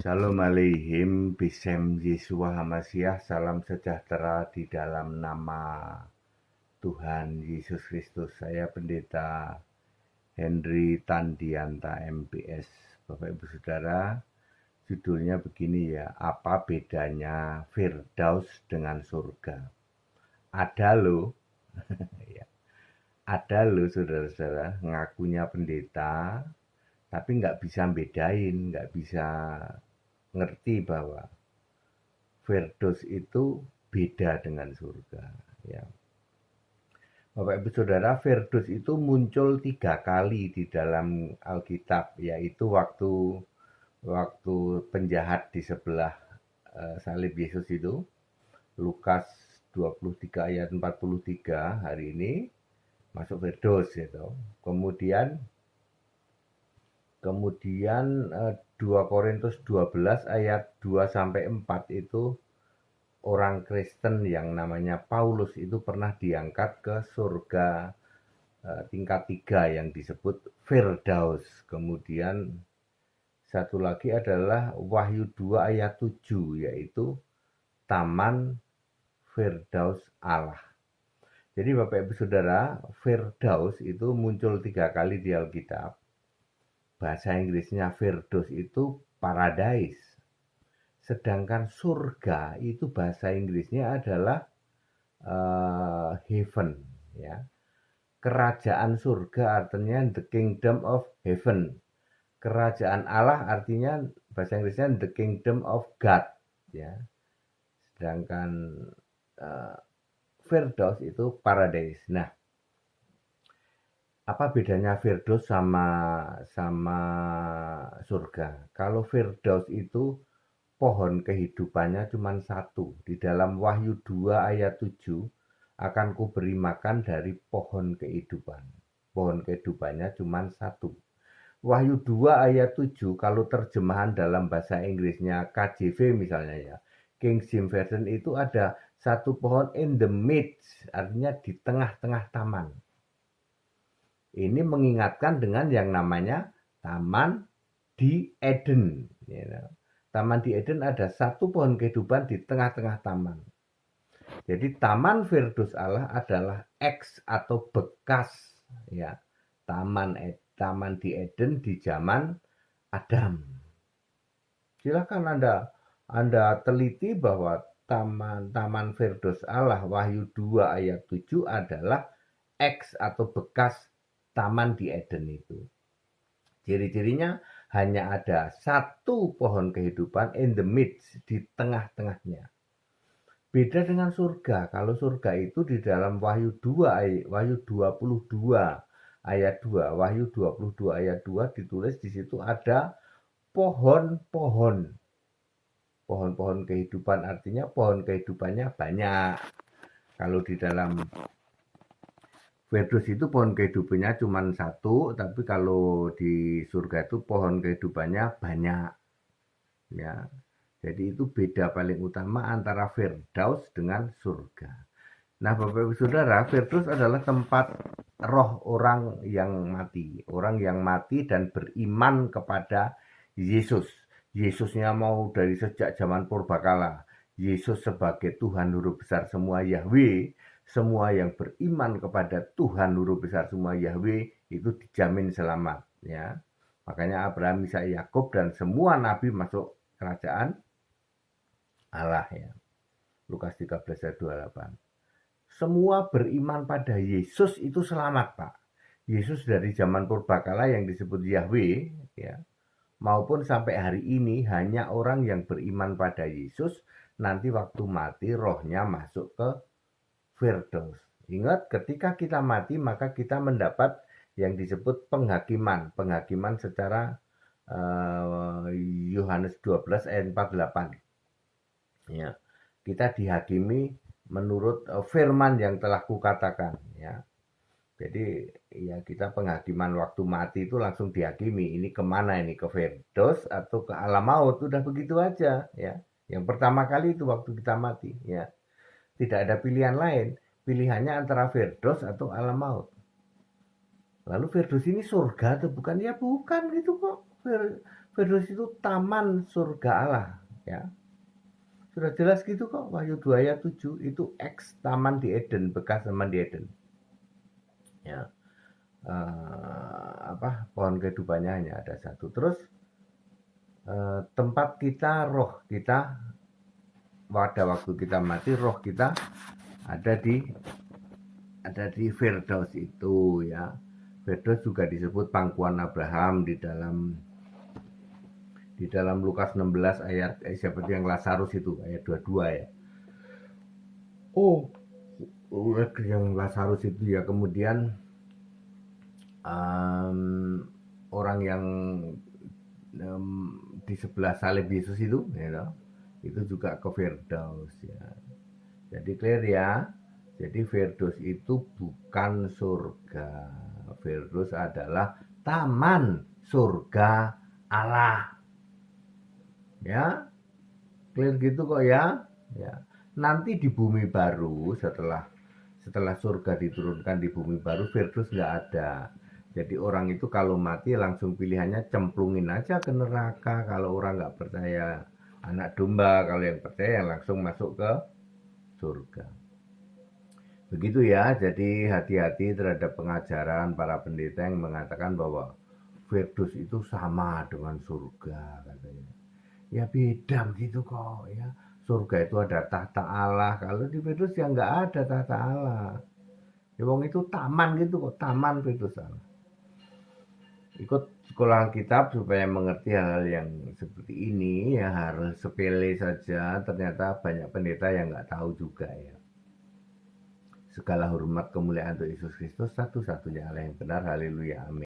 Shalom aleihim, Bisem Yesua Hamasiah, salam sejahtera di dalam nama Tuhan Yesus Kristus. Saya Pendeta Henry Tandianta MPS. Bapak Ibu Saudara, judulnya begini ya, apa bedanya Firdaus dengan surga? Ada loh, ya, ada loh saudara-saudara, ngakunya pendeta, tapi nggak bisa bedain, nggak bisa ngerti bahwa Firdaus itu beda dengan surga. Ya. Bapak Ibu Saudara, Firdaus itu muncul 3 kali di dalam Alkitab, yaitu waktu penjahat di sebelah salib Yesus itu, Lukas 23 ayat 43 hari ini masuk Firdaus gitu. Kemudian 2 Korintus 12 ayat 2 sampai 4 itu orang Kristen yang namanya Paulus itu pernah diangkat ke surga tingkat 3 yang disebut Firdaus. Kemudian satu lagi adalah Wahyu 2 ayat 7 yaitu Taman Firdaus Allah. Jadi Bapak Ibu Saudara, Firdaus itu muncul 3 kali di Alkitab. Bahasa Inggrisnya Firdaus itu paradise. Sedangkan surga itu bahasa Inggrisnya adalah heaven, ya. Kerajaan surga artinya the kingdom of heaven. Kerajaan Allah artinya bahasa Inggrisnya the kingdom of God, ya. Sedangkan Firdaus itu paradise. Nah, apa bedanya Firdaus sama surga? Kalau Firdaus itu pohon kehidupannya cuma satu. Di dalam Wahyu 2 ayat 7, akan kuberi makan dari pohon kehidupan. Pohon kehidupannya cuma satu. Wahyu 2 ayat 7, kalau terjemahan dalam bahasa Inggrisnya KJV misalnya ya, King James Version itu ada satu pohon in the midst, artinya di tengah-tengah taman. Ini mengingatkan dengan yang namanya Taman di Eden. Taman di Eden ada satu pohon kehidupan di tengah-tengah taman. Jadi Taman Firdaus Allah adalah X atau bekas ya taman di Eden di zaman Adam. Silakan Anda teliti bahwa Taman Firdaus Allah Wahyu 2 ayat 7 adalah X atau bekas Taman di Eden itu. Ciri-cirinya hanya ada satu pohon kehidupan in the midst, di tengah-tengahnya. Beda dengan surga. Kalau surga itu di dalam Wahyu 2, Wahyu 22 ayat 2, Wahyu 22 ayat 2 ditulis di situ ada pohon-pohon. Pohon-pohon kehidupan artinya pohon kehidupannya banyak. Kalau di dalam Firdaus itu pohon kehidupannya cuma satu, tapi kalau di surga itu pohon kehidupannya banyak. Ya, jadi itu beda paling utama antara Firdaus dengan surga. Nah, Bapak Ibu Saudara, Firdaus adalah tempat roh orang yang mati dan beriman kepada Yesus. Yesusnya mau dari sejak zaman purbakala. Yesus sebagai Tuhan huruf besar semua Yahweh, semua yang beriman kepada Tuhan huruf besar semua Yahweh itu dijamin selamat, ya. Makanya Abraham, Ishak, Yakub dan semua nabi masuk kerajaan Allah, ya. Lukas 13 ayat 28. Semua beriman pada Yesus itu selamat, Pak. Yesus dari zaman purbakala yang disebut Yahweh, ya, maupun sampai hari ini hanya orang yang beriman pada Yesus nanti waktu mati rohnya masuk ke Firdaus. Ingat, ketika kita mati maka kita mendapat yang disebut penghakiman secara Yohanes 12 ayat 48. Ya, kita dihakimi menurut firman yang telah kukatakan, ya. Jadi ya kita penghakiman waktu mati itu langsung dihakimi. Ini kemana ini? Ke Firdaus atau ke alam maut? Udah begitu aja, ya. Yang pertama kali itu waktu kita mati, ya. Tidak ada pilihan lain. Pilihannya antara Firdaus atau alam maut. Lalu Firdaus ini surga atau bukan? Ya bukan gitu kok. Firdaus itu taman surga Allah, ya. Sudah jelas gitu kok, Wahyu 2 ayat 7 itu eks taman di Eden, bekas taman di Eden. Ya. Pohon kehidupannya hanya ada satu. Terus tempat kita, roh kita, pada waktu kita mati, roh kita ada di Firdaus itu, ya. Firdaus juga disebut pangkuan Abraham di dalam Lukas 16 ayat seperti yang Lazarus itu ayat 22, ya. Oh, yang Lazarus itu, ya. Kemudian orang yang di sebelah salib Yesus itu, ya, itu juga ke Firdaus, ya. Jadi clear, ya. Jadi Firdaus itu bukan surga. Firdaus adalah taman surga Allah. Ya, clear gitu kok, ya. Ya. Nanti di bumi baru, setelah surga diturunkan di bumi baru, Firdaus nggak ada. Jadi orang itu kalau mati langsung pilihannya cemplungin aja ke neraka. Kalau orang nggak percaya anak domba, kalau yang percaya langsung masuk ke surga. Begitu, ya. Jadi hati-hati terhadap pengajaran para pendeta yang mengatakan bahwa Firdaus itu sama dengan surga, katanya. Ya beda begitu kok, ya. Surga itu ada tahta Allah, kalau di Firdaus ya nggak ada tahta Allah. Ya wong itu taman gitu kok, taman Firdaus Allah. Ikut sekolah Alkitab supaya mengerti hal-hal yang seperti ini, ya harus sepele saja. Ternyata banyak pendeta yang nggak tahu juga, ya. Segala hormat kemuliaan untuk Yesus Kristus, satu-satunya Allah yang benar. Haleluya, amin.